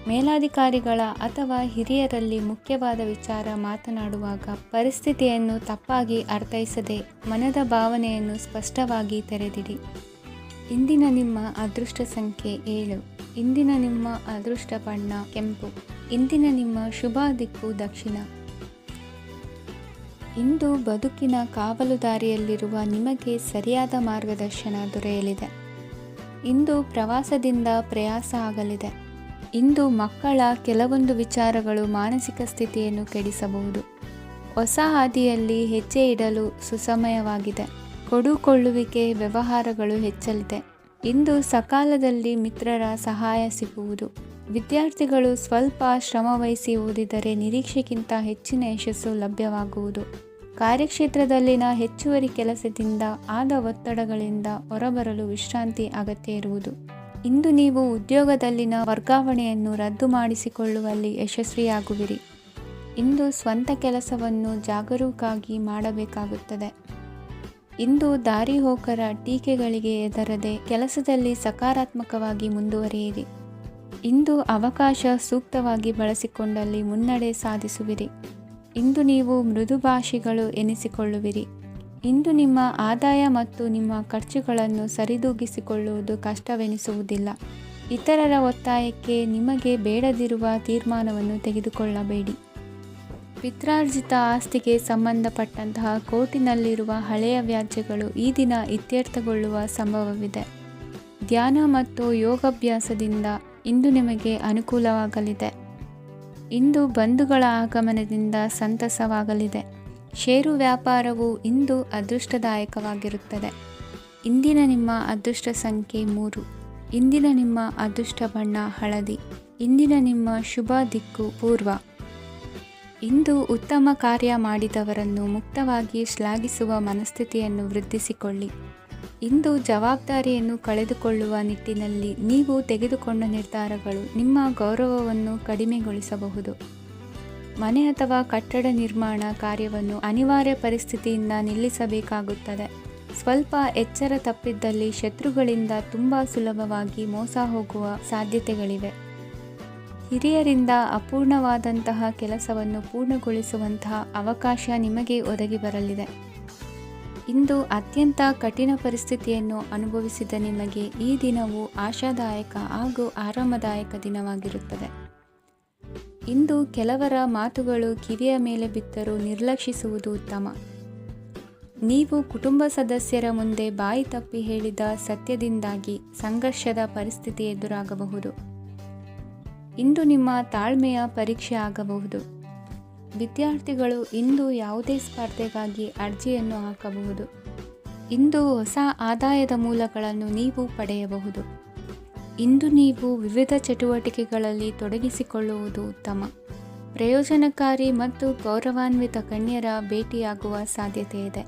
ಮೇಲಾಧಿಕಾರಿಗಳ ಅಥವಾ ಹಿರಿಯರಲ್ಲಿ ಮುಖ್ಯವಾದ ವಿಚಾರ ಮಾತನಾಡುವಾಗ ಪರಿಸ್ಥಿತಿಯನ್ನು ತಪ್ಪಾಗಿ ಅರ್ಥೈಸದೆ ಮನದ ಭಾವನೆಯನ್ನು ಸ್ಪಷ್ಟವಾಗಿ ತೆರೆದಿಡಿ. ಇಂದಿನ ನಿಮ್ಮ ಅದೃಷ್ಟ ಸಂಖ್ಯೆ 7. ಇಂದಿನ ನಿಮ್ಮ ಅದೃಷ್ಟ ಬಣ್ಣ ಕೆಂಪು. ಇಂದಿನ ನಿಮ್ಮ ಶುಭ ದಿಕ್ಕು ದಕ್ಷಿಣ. ಇಂದು ಬದುಕಿನ ಕಾವಲುದಾರಿಯಲ್ಲಿರುವ ನಿಮಗೆ ಸರಿಯಾದ ಮಾರ್ಗದರ್ಶನ ದೊರೆಯಲಿದೆ. ಇಂದು ಪ್ರವಾಸದಿಂದ ಪ್ರಯಾಸ ಆಗಲಿದೆ. ಇಂದು ಮಕ್ಕಳ ಕೆಲವೊಂದು ವಿಚಾರಗಳು ಮಾನಸಿಕ ಸ್ಥಿತಿಯನ್ನು ಕೆಡಿಸಬಹುದು. ಹೊಸ ಹಾದಿಯಲ್ಲಿ ಹೆಜ್ಜೆ ಇಡಲು ಸುಸಮಯವಾಗಿದೆ. ಕೊಡುಕೊಳ್ಳುವಿಕೆ ವ್ಯವಹಾರಗಳು ಹೆಚ್ಚಲಿದೆ. ಇಂದು ಸಕಾಲದಲ್ಲಿ ಮಿತ್ರರ ಸಹಾಯ ಸಿಗುವುದು. ವಿದ್ಯಾರ್ಥಿಗಳು ಸ್ವಲ್ಪ ಶ್ರಮವಹಿಸಿ ಓದಿದರೆ ನಿರೀಕ್ಷೆಗಿಂತ ಹೆಚ್ಚಿನ ಯಶಸ್ಸು ಲಭ್ಯವಾಗುವುದು. ಕಾರ್ಯಕ್ಷೇತ್ರದಲ್ಲಿನ ಹೆಚ್ಚುವರಿ ಕೆಲಸದಿಂದ ಆದ ಒತ್ತಡಗಳಿಂದ ಹೊರಬರಲು ವಿಶ್ರಾಂತಿ ಅಗತ್ಯ ಇರುವುದು. ಇಂದು ನೀವು ಉದ್ಯೋಗದಲ್ಲಿನ ವರ್ಗಾವಣೆಯನ್ನು ರದ್ದು ಮಾಡಿಸಿಕೊಳ್ಳುವಲ್ಲಿ ಯಶಸ್ವಿಯಾಗುವಿರಿ. ಇಂದು ಸ್ವಂತ ಕೆಲಸವನ್ನು ಜಾಗರೂಕರಾಗಿ ಮಾಡಬೇಕಾಗುತ್ತದೆ. ಇಂದು ದಾರಿಹೋಕರ ಟೀಕೆಗಳಿಗೆ ಹೆದರದೆ ಕೆಲಸದಲ್ಲಿ ಸಕಾರಾತ್ಮಕವಾಗಿ ಮುಂದುವರಿಯಿರಿ. ಇಂದು ಅವಕಾಶ ಸೂಕ್ತವಾಗಿ ಬಳಸಿಕೊಂಡಲ್ಲಿ ಮುನ್ನಡೆ ಸಾಧಿಸುವಿರಿ. ಇಂದು ನೀವು ಮೃದುಭಾಷಿಗಳು ಎನಿಸಿಕೊಳ್ಳುವಿರಿ. ಇಂದು ನಿಮ್ಮ ಆದಾಯ ಮತ್ತು ನಿಮ್ಮ ಖರ್ಚುಗಳನ್ನು ಸರಿದೂಗಿಸಿಕೊಳ್ಳುವುದು ಕಷ್ಟವೆನಿಸುವುದಿಲ್ಲ. ಇತರರ ಒತ್ತಾಯಕ್ಕೆ ನಿಮಗೆ ಬೇಡದಿರುವ ತೀರ್ಮಾನವನ್ನು ತೆಗೆದುಕೊಳ್ಳಬೇಡಿ. ಪಿತ್ರಾರ್ಜಿತ ಆಸ್ತಿಗೆ ಸಂಬಂಧಪಟ್ಟಂತಹ ಕೋರ್ಟಿನಲ್ಲಿರುವ ಹಳೆಯ ವ್ಯಾಜ್ಯಗಳು ಈ ದಿನ ಇತ್ಯರ್ಥಗೊಳ್ಳುವ ಸಂಭವವಿದೆ. ಧ್ಯಾನ ಮತ್ತು ಯೋಗಾಭ್ಯಾಸದಿಂದ ಇಂದು ನಿಮಗೆ ಅನುಕೂಲವಾಗಲಿದೆ. ಇಂದು ಬಂಧುಗಳ ಆಗಮನದಿಂದ ಸಂತಸವಾಗಲಿದೆ. ಷೇರು ವ್ಯಾಪಾರವು ಇಂದು ಅದೃಷ್ಟದಾಯಕವಾಗಿರುತ್ತದೆ. ಇಂದಿನ ನಿಮ್ಮ ಅದೃಷ್ಟ ಸಂಖ್ಯೆ 3. ಇಂದಿನ ನಿಮ್ಮ ಅದೃಷ್ಟ ಬಣ್ಣ ಹಳದಿ. ಇಂದಿನ ನಿಮ್ಮ ಶುಭ ದಿಕ್ಕು ಪೂರ್ವ. ಇಂದು ಉತ್ತಮ ಕಾರ್ಯ ಮಾಡಿದವರನ್ನು ಮುಕ್ತವಾಗಿ ಶ್ಲಾಘಿಸುವ ಮನಸ್ಥಿತಿಯನ್ನು ವೃದ್ಧಿಸಿಕೊಳ್ಳಿ. ಇಂದು ಜವಾಬ್ದಾರಿಯನ್ನು ಕಳೆದುಕೊಳ್ಳುವ ನಿಟ್ಟಿನಲ್ಲಿ ನೀವು ತೆಗೆದುಕೊಂಡ ನಿರ್ಧಾರಗಳು ನಿಮ್ಮ ಗೌರವವನ್ನು ಕಡಿಮೆಗೊಳಿಸಬಹುದು. ಮನೆ ಅಥವಾ ಕಟ್ಟಡ ನಿರ್ಮಾಣ ಕಾರ್ಯವನ್ನು ಅನಿವಾರ್ಯ ಪರಿಸ್ಥಿತಿಯಿಂದ ನಿಲ್ಲಿಸಬೇಕಾಗುತ್ತದೆ. ಸ್ವಲ್ಪ ಎಚ್ಚರ ತಪ್ಪಿದ್ದಲ್ಲಿ ಶತ್ರುಗಳಿಂದ ತುಂಬ ಸುಲಭವಾಗಿ ಮೋಸ ಹೋಗುವ ಸಾಧ್ಯತೆಗಳಿವೆ. ಹಿರಿಯರಿಂದ ಅಪೂರ್ಣವಾದಂತಹ ಕೆಲಸವನ್ನು ಪೂರ್ಣಗೊಳಿಸುವಂತಹ ಅವಕಾಶ ನಿಮಗೆ ಒದಗಿ ಬರಲಿದೆ. ಇಂದು ಅತ್ಯಂತ ಕಠಿಣ ಪರಿಸ್ಥಿತಿಯನ್ನು ಅನುಭವಿಸಿದ ನಿಮಗೆ ಈ ದಿನವು ಆಶಾದಾಯಕ ಹಾಗೂ ಆರಾಮದಾಯಕ ದಿನವಾಗಿರುತ್ತದೆ. ಇಂದು ಕೆಲವರ ಮಾತುಗಳು ಕಿವಿಯ ಮೇಲೆ ಬಿದ್ದರೂ ನಿರ್ಲಕ್ಷಿಸುವುದು ಉತ್ತಮ. ನೀವು ಕುಟುಂಬ ಸದಸ್ಯರ ಮುಂದೆ ಬಾಯಿ ತಪ್ಪಿ ಹೇಳಿದ ಸತ್ಯದಿಂದಾಗಿ ಸಂಘರ್ಷದ ಪರಿಸ್ಥಿತಿ ಎದುರಾಗಬಹುದು. ಇಂದು ನಿಮ್ಮ ತಾಳ್ಮೆಯ ಪರೀಕ್ಷೆ ಆಗಬಹುದು. ವಿದ್ಯಾರ್ಥಿಗಳು ಇಂದು ಯಾವುದೇ ಸ್ಪರ್ಧೆಗಾಗಿ ಅರ್ಜಿಯನ್ನು ಹಾಕಬಹುದು. ಇಂದು ಹೊಸ ಆದಾಯದ ಮೂಲಗಳನ್ನು ನೀವು ಪಡೆಯಬಹುದು. ಇಂದು ನೀವು ವಿವಿಧ ಚಟುವಟಿಕೆಗಳಲ್ಲಿ ತೊಡಗಿಸಿಕೊಳ್ಳುವುದು ಉತ್ತಮ. ಪ್ರಯೋಜನಕಾರಿ ಮತ್ತು ಗೌರವಾನ್ವಿತ ಗಣ್ಯರ ಭೇಟಿಯಾಗುವ ಸಾಧ್ಯತೆ ಇದೆ.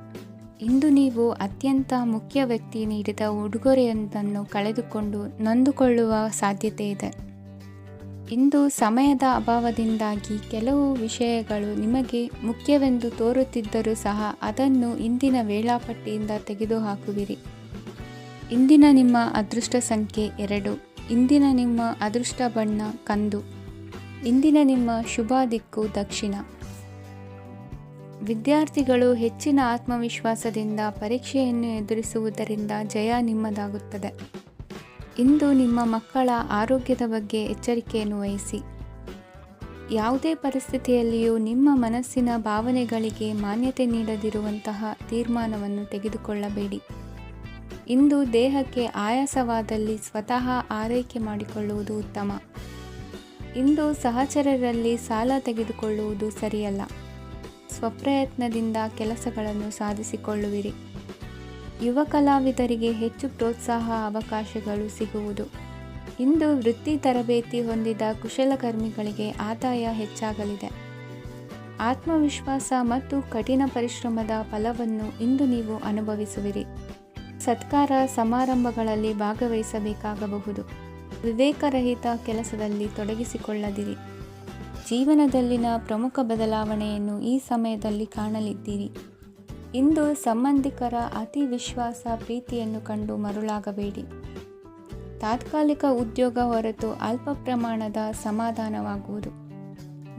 ಇಂದು ನೀವು ಅತ್ಯಂತ ಮುಖ್ಯ ವ್ಯಕ್ತಿ ನೀಡಿದ ಉಡುಗೊರೆಯೊಂದನ್ನು ಕಳೆದುಕೊಂಡು ನೊಂದುಕೊಳ್ಳುವ ಸಾಧ್ಯತೆ ಇದೆ. ಇಂದು ಸಮಯದ ಅಭಾವದಿಂದಾಗಿ ಕೆಲವು ವಿಷಯಗಳು ನಿಮಗೆ ಮುಖ್ಯವೆಂದು ತೋರುತ್ತಿದ್ದರೂ ಸಹ ಅದನ್ನು ಇಂದಿನ ವೇಳಾಪಟ್ಟಿಯಿಂದ ತೆಗೆದುಹಾಕುವಿರಿ. ಇಂದಿನ ನಿಮ್ಮ ಅದೃಷ್ಟ ಸಂಖ್ಯೆ 2. ಇಂದಿನ ನಿಮ್ಮ ಅದೃಷ್ಟ ಬಣ್ಣ ಕಂದು. ಇಂದಿನ ನಿಮ್ಮ ಶುಭ ದಿಕ್ಕು ದಕ್ಷಿಣ. ವಿದ್ಯಾರ್ಥಿಗಳು ಹೆಚ್ಚಿನ ಆತ್ಮವಿಶ್ವಾಸದಿಂದ ಪರೀಕ್ಷೆಯನ್ನು ಎದುರಿಸುವುದರಿಂದ ಜಯ ನಿಮ್ಮದಾಗುತ್ತದೆ. ಇಂದು ನಿಮ್ಮ ಮಕ್ಕಳ ಆರೋಗ್ಯದ ಬಗ್ಗೆ ಎಚ್ಚರಿಕೆಯನ್ನು ವಹಿಸಿ. ಯಾವುದೇ ಪರಿಸ್ಥಿತಿಯಲ್ಲಿಯೂ ನಿಮ್ಮ ಮನಸ್ಸಿನ ಭಾವನೆಗಳಿಗೆ ಮಾನ್ಯತೆ ನೀಡದಿರುವಂತಹ ತೀರ್ಮಾನವನ್ನು ತೆಗೆದುಕೊಳ್ಳಬೇಡಿ. ಇಂದು ದೇಹಕ್ಕೆ ಆಯಾಸವಾದಲ್ಲಿ ಸ್ವತಃ ಆರೈಕೆ ಮಾಡಿಕೊಳ್ಳುವುದು ಉತ್ತಮ. ಇಂದು ಸಹಚರರಲ್ಲಿ ಸಾಲ ತೆಗೆದುಕೊಳ್ಳುವುದು ಸರಿಯಲ್ಲ. ಸ್ವಪ್ರಯತ್ನದಿಂದ ಕೆಲಸಗಳನ್ನು ಸಾಧಿಸಿಕೊಳ್ಳುವಿರಿ. ಯುವ ಕಲಾವಿದರಿಗೆ ಹೆಚ್ಚು ಪ್ರೋತ್ಸಾಹ ಅವಕಾಶಗಳು ಸಿಗುವುದು. ಇಂದು ವೃತ್ತಿ ತರಬೇತಿ ಹೊಂದಿದ ಕುಶಲಕರ್ಮಿಗಳಿಗೆ ಆದಾಯ ಹೆಚ್ಚಾಗಲಿದೆ. ಆತ್ಮವಿಶ್ವಾಸ ಮತ್ತು ಕಠಿಣ ಪರಿಶ್ರಮದ ಫಲವನ್ನು ಇಂದು ನೀವು ಅನುಭವಿಸುವಿರಿ. ಸತ್ಕಾರ ಸಮಾರಂಭಗಳಲ್ಲಿ ಭಾಗವಹಿಸಬೇಕಾಗಬಹುದು. ವಿವೇಕರಹಿತ ಕೆಲಸದಲ್ಲಿ ತೊಡಗಿಸಿಕೊಳ್ಳದಿರಿ. ಜೀವನದಲ್ಲಿನ ಪ್ರಮುಖ ಬದಲಾವಣೆಯನ್ನು ಈ ಸಮಯದಲ್ಲಿ ಕಾಣಲಿದ್ದೀರಿ. ಇಂದು ಸಂಬಂಧಿಕರ ಅತಿ ವಿಶ್ವಾಸ ಪ್ರೀತಿಯನ್ನು ಕಂಡು ಮರುಳಾಗಬೇಡಿ. ತಾತ್ಕಾಲಿಕ ಉದ್ಯೋಗ ಹೊರತು ಅಲ್ಪ ಪ್ರಮಾಣದ ಸಮಾಧಾನವಾಗುವುದು.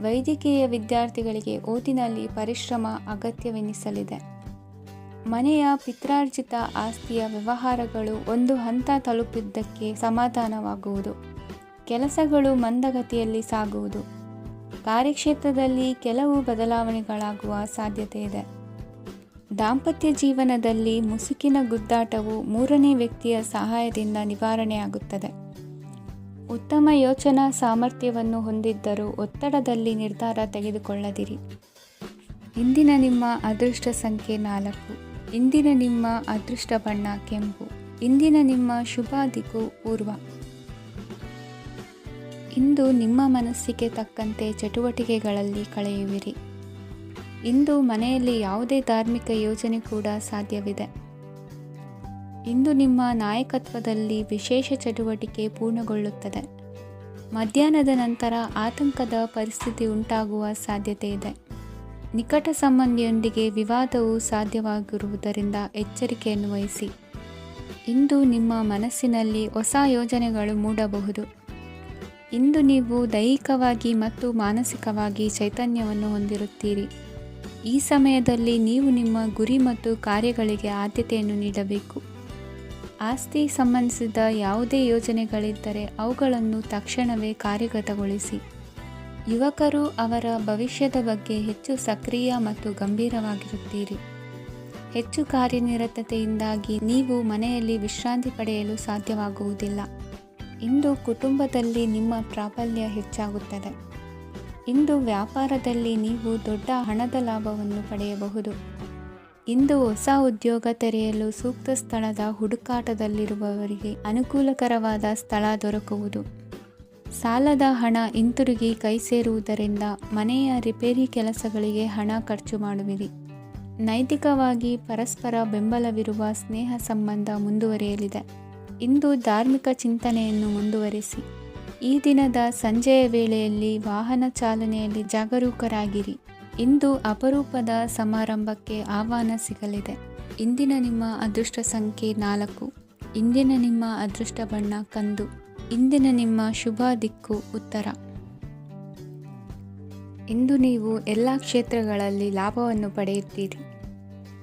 ವೈದ್ಯಕೀಯ ವಿದ್ಯಾರ್ಥಿಗಳಿಗೆ ಓದಿನಲ್ಲಿ ಪರಿಶ್ರಮ ಅಗತ್ಯವೆನಿಸಲಿದೆ. ಮನೆಯ ಪಿತ್ರಾರ್ಜಿತ ಆಸ್ತಿಯ ವ್ಯವಹಾರಗಳು ಒಂದು ಹಂತ ತಲುಪಿದ್ದಕ್ಕೆ ಸಮಾಧಾನವಾಗುವುದು. ಕೆಲಸಗಳು ಮಂದಗತಿಯಲ್ಲಿ ಸಾಗುವುದು. ಕಾರ್ಯಕ್ಷೇತ್ರದಲ್ಲಿ ಕೆಲವು ಬದಲಾವಣೆಗಳಾಗುವ ಸಾಧ್ಯತೆ ಇದೆ. ದಾಂಪತ್ಯ ಜೀವನದಲ್ಲಿ ಮುಸುಕಿನ ಗುದ್ದಾಟವು ಮೂರನೇ ವ್ಯಕ್ತಿಯ ಸಹಾಯದಿಂದ ನಿವಾರಣೆಯಾಗುತ್ತದೆ. ಉತ್ತಮ ಯೋಚನಾ ಸಾಮರ್ಥ್ಯವನ್ನು ಹೊಂದಿದ್ದರೂ ಒತ್ತಡದಲ್ಲಿ ನಿರ್ಧಾರ ತೆಗೆದುಕೊಳ್ಳದಿರಿ. ಇಂದಿನ ನಿಮ್ಮ ಅದೃಷ್ಟ ಸಂಖ್ಯೆ 4. ಇಂದಿನ ನಿಮ್ಮ ಅದೃಷ್ಟ ಬಣ್ಣ ಕೆಂಪು. ಇಂದಿನ ನಿಮ್ಮ ಶುಭ ದಿಕ್ಕು ಪೂರ್ವ. ಇಂದು ನಿಮ್ಮ ಮನಸ್ಸಿಗೆ ತಕ್ಕಂತೆ ಚಟುವಟಿಕೆಗಳಲ್ಲಿ ಕಳೆಯುವಿರಿ. ಇಂದು ಮನೆಯಲ್ಲಿ ಯಾವುದೇ ಧಾರ್ಮಿಕ ಯೋಜನೆ ಕೂಡ ಸಾಧ್ಯವಿದೆ. ಇಂದು ನಿಮ್ಮ ನಾಯಕತ್ವದಲ್ಲಿ ವಿಶೇಷ ಚಟುವಟಿಕೆ ಪೂರ್ಣಗೊಳ್ಳುತ್ತದೆ. ಮಧ್ಯಾಹ್ನದ ನಂತರ ಆತಂಕದ ಪರಿಸ್ಥಿತಿ ಉಂಟಾಗುವ ಸಾಧ್ಯತೆ ಇದೆ. ನಿಕಟ ಸಂಬಂಧಿಯೊಂದಿಗೆ ವಿವಾದವು ಸಾಧ್ಯವಾಗಿರುವುದರಿಂದ ಎಚ್ಚರಿಕೆಯನ್ನು ವಹಿಸಿ. ಇಂದು ನಿಮ್ಮ ಮನಸ್ಸಿನಲ್ಲಿ ಹೊಸ ಯೋಜನೆಗಳು ಮೂಡಬಹುದು. ಇಂದು ನೀವು ದೈಹಿಕವಾಗಿ ಮತ್ತು ಮಾನಸಿಕವಾಗಿ ಚೈತನ್ಯವನ್ನು ಹೊಂದಿರುತ್ತೀರಿ. ಈ ಸಮಯದಲ್ಲಿ ನೀವು ನಿಮ್ಮ ಗುರಿ ಮತ್ತು ಕಾರ್ಯಗಳಿಗೆ ಆದ್ಯತೆಯನ್ನು ನೀಡಬೇಕು. ಆಸ್ತಿ ಸಂಬಂಧಿಸಿದ ಯಾವುದೇ ಯೋಜನೆಗಳಿದ್ದರೆ ಅವುಗಳನ್ನು ತಕ್ಷಣವೇ ಕಾರ್ಯಗತಗೊಳಿಸಿ. ಯುವಕರು ಅವರ ಭವಿಷ್ಯದ ಬಗ್ಗೆ ಹೆಚ್ಚು ಸಕ್ರಿಯ ಮತ್ತು ಗಂಭೀರವಾಗಿರುತ್ತೀರಿ. ಹೆಚ್ಚು ಕಾರ್ಯನಿರತತೆಯಿಂದಾಗಿ ನೀವು ಮನೆಯಲ್ಲಿ ವಿಶ್ರಾಂತಿ ಪಡೆಯಲು ಸಾಧ್ಯವಾಗುವುದಿಲ್ಲ. ಇಂದು ಕುಟುಂಬದಲ್ಲಿ ನಿಮ್ಮ ಪ್ರಾಬಲ್ಯ ಹೆಚ್ಚಾಗುತ್ತದೆ. ಇಂದು ವ್ಯಾಪಾರದಲ್ಲಿ ನೀವು ದೊಡ್ಡ ಹಣದ ಲಾಭವನ್ನು ಪಡೆಯಬಹುದು. ಇಂದು ಹೊಸ ಉದ್ಯೋಗ ತೆರೆಯಲು ಸೂಕ್ತ ಸ್ಥಳದ ಹುಡುಕಾಟದಲ್ಲಿರುವವರಿಗೆ ಅನುಕೂಲಕರವಾದ ಸ್ಥಳ ದೊರಕುವುದು. ಸಾಲದ ಹಣ ಹಿಂತಿರುಗಿ ಕೈ ಸೇರುವುದರಿಂದ ಮನೆಯ ರಿಪೇರಿ ಕೆಲಸಗಳಿಗೆ ಹಣ ಖರ್ಚು ಮಾಡುವಿರಿ. ನೈತಿಕವಾಗಿ ಪರಸ್ಪರ ಬೆಂಬಲವಿರುವ ಸ್ನೇಹ ಸಂಬಂಧ ಮುಂದುವರಿಯಲಿದೆ. ಇಂದು ಧಾರ್ಮಿಕ ಚಿಂತನೆಯನ್ನು ಮುಂದುವರಿಸಿ. ಈ ದಿನದ ಸಂಜೆಯ ವೇಳೆಯಲ್ಲಿ ವಾಹನ ಚಾಲನೆಯಲ್ಲಿ ಜಾಗರೂಕರಾಗಿರಿ. ಇಂದು ಅಪರೂಪದ ಸಮಾರಂಭಕ್ಕೆ ಆಹ್ವಾನ ಸಿಗಲಿದೆ. ಇಂದಿನ ನಿಮ್ಮ ಅದೃಷ್ಟ ಸಂಖ್ಯೆ 4. ಇಂದಿನ ನಿಮ್ಮ ಅದೃಷ್ಟ ಬಣ್ಣ ಕಂದು. ಇಂದಿನ ನಿಮ್ಮ ಶುಭ ದಿಕ್ಕು ಉತ್ತರ. ಇಂದು ನೀವು ಎಲ್ಲ ಕ್ಷೇತ್ರಗಳಲ್ಲಿ ಲಾಭವನ್ನು ಪಡೆಯುತ್ತೀರಿ.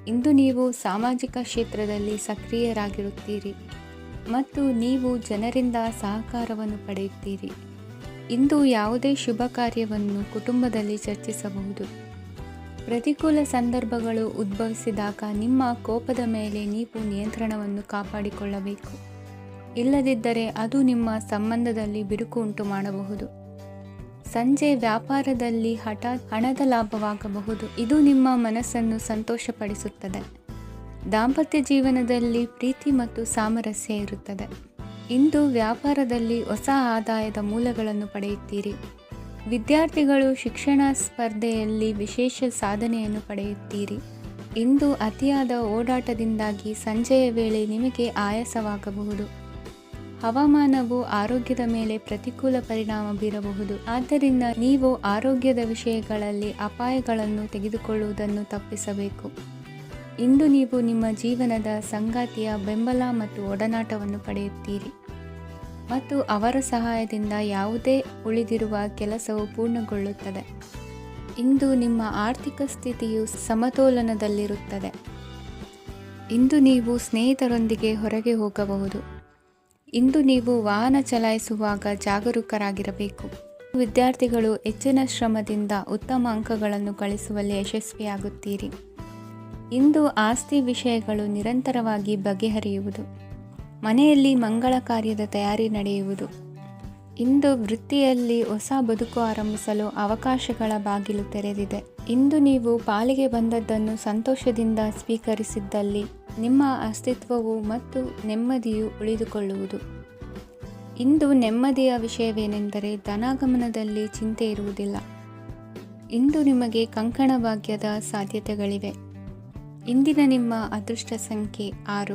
ಇಂದು ನೀವು ಸಾಮಾಜಿಕ ಕ್ಷೇತ್ರದಲ್ಲಿ ಸಕ್ರಿಯರಾಗಿರುತ್ತೀರಿ ಮತ್ತು ನೀವು ಜನರಿಂದ ಸಹಕಾರವನ್ನು ಪಡೆಯುತ್ತೀರಿ. ಇಂದು ಯಾವುದೇ ಶುಭ ಕಾರ್ಯವನ್ನು ಕುಟುಂಬದಲ್ಲಿ ಚರ್ಚಿಸಬಹುದು. ಪ್ರತಿಕೂಲ ಸಂದರ್ಭಗಳು ಉದ್ಭವಿಸಿದಾಗ ನಿಮ್ಮ ಕೋಪದ ಮೇಲೆ ನೀವು ನಿಯಂತ್ರಣವನ್ನು ಕಾಪಾಡಿಕೊಳ್ಳಬೇಕು. ಇಲ್ಲದಿದ್ದರೆ ಅದು ನಿಮ್ಮ ಸಂಬಂಧದಲ್ಲಿ ಬಿರುಕು ಉಂಟು ಮಾಡಬಹುದು. ಸಂಜೆ ವ್ಯಾಪಾರದಲ್ಲಿ ಹಠಾತ್ ಹಣದ ಲಾಭವಾಗಬಹುದು. ಇದು ನಿಮ್ಮ ಮನಸ್ಸನ್ನು ಸಂತೋಷಪಡಿಸುತ್ತದೆ. ದಾಂಪತ್ಯ ಜೀವನದಲ್ಲಿ ಪ್ರೀತಿ ಮತ್ತು ಸಾಮರಸ್ಯ ಇರುತ್ತದೆ. ಇಂದು ವ್ಯಾಪಾರದಲ್ಲಿ ಹೊಸ ಆದಾಯದ ಮೂಲಗಳನ್ನು ಪಡೆಯುತ್ತೀರಿ. ವಿದ್ಯಾರ್ಥಿಗಳು ಶಿಕ್ಷಣ ಸ್ಪರ್ಧೆಯಲ್ಲಿ ವಿಶೇಷ ಸಾಧನೆಯನ್ನು ಪಡೆಯುತ್ತೀರಿ. ಇಂದು ಅತಿಯಾದ ಓಡಾಟದಿಂದಾಗಿ ಸಂಜೆಯ ವೇಳೆ ನಿಮಗೆ ಆಯಾಸವಾಗಬಹುದು. ಹವಾಮಾನವು ಆರೋಗ್ಯದ ಮೇಲೆ ಪ್ರತಿಕೂಲ ಪರಿಣಾಮ ಬೀರಬಹುದು. ಆದ್ದರಿಂದ ನೀವು ಆರೋಗ್ಯದ ವಿಷಯಗಳಲ್ಲಿ ಅಪಾಯಗಳನ್ನು ತೆಗೆದುಕೊಳ್ಳುವುದನ್ನು ತಪ್ಪಿಸಬೇಕು. ಇಂದು ನೀವು ನಿಮ್ಮ ಜೀವನದ ಸಂಗಾತಿಯ ಬೆಂಬಲ ಮತ್ತು ಒಡನಾಟವನ್ನು ಪಡೆಯುತ್ತೀರಿ ಮತ್ತು ಅವರ ಸಹಾಯದಿಂದ ಯಾವುದೇ ಉಳಿದಿರುವ ಕೆಲಸವು ಪೂರ್ಣಗೊಳ್ಳುತ್ತದೆ. ಇಂದು ನಿಮ್ಮ ಆರ್ಥಿಕ ಸ್ಥಿತಿಯು ಸಮತೋಲನದಲ್ಲಿರುತ್ತದೆ. ಇಂದು ನೀವು ಸ್ನೇಹಿತರೊಂದಿಗೆ ಹೊರಗೆ ಹೋಗಬಹುದು. ಇಂದು ನೀವು ವಾಹನ ಚಲಾಯಿಸುವಾಗ ಜಾಗರೂಕರಾಗಿರಬೇಕು. ವಿದ್ಯಾರ್ಥಿಗಳು ಹೆಚ್ಚಿನ ಶ್ರಮದಿಂದ ಉತ್ತಮ ಅಂಕಗಳನ್ನು ಗಳಿಸುವಲ್ಲಿ ಯಶಸ್ವಿಯಾಗುತ್ತೀರಿ. ಇಂದು ಆಸ್ತಿ ವಿಷಯಗಳು ನಿರಂತರವಾಗಿ ಬಗೆಹರಿಯುವುದು. ಮನೆಯಲ್ಲಿ ಮಂಗಳ ಕಾರ್ಯದ ತಯಾರಿ ನಡೆಯುವುದು. ಇಂದು ವೃತ್ತಿಯಲ್ಲಿ ಹೊಸ ಬದುಕು ಆರಂಭಿಸಲು ಅವಕಾಶಗಳ ಬಾಗಿಲು ತೆರೆದಿದೆ. ಇಂದು ನೀವು ಪಾಲಿಗೆ ಬಂದದ್ದನ್ನು ಸಂತೋಷದಿಂದ ಸ್ವೀಕರಿಸಿದ್ದಲ್ಲಿ ನಿಮ್ಮ ಅಸ್ತಿತ್ವವು ಮತ್ತು ನೆಮ್ಮದಿಯು ಉಳಿದುಕೊಳ್ಳುವುದು. ಇಂದು ನೆಮ್ಮದಿಯ ವಿಷಯವೇನೆಂದರೆ ಧನಾಗಮನದಲ್ಲಿ ಚಿಂತೆ ಇರುವುದಿಲ್ಲ. ಇಂದು ನಿಮಗೆ ಕಂಕಣ ಭಾಗ್ಯದ ಸಾಧ್ಯತೆಗಳಿವೆ. ಇಂದಿನ ನಿಮ್ಮ ಅದೃಷ್ಟ ಸಂಖ್ಯೆ 6.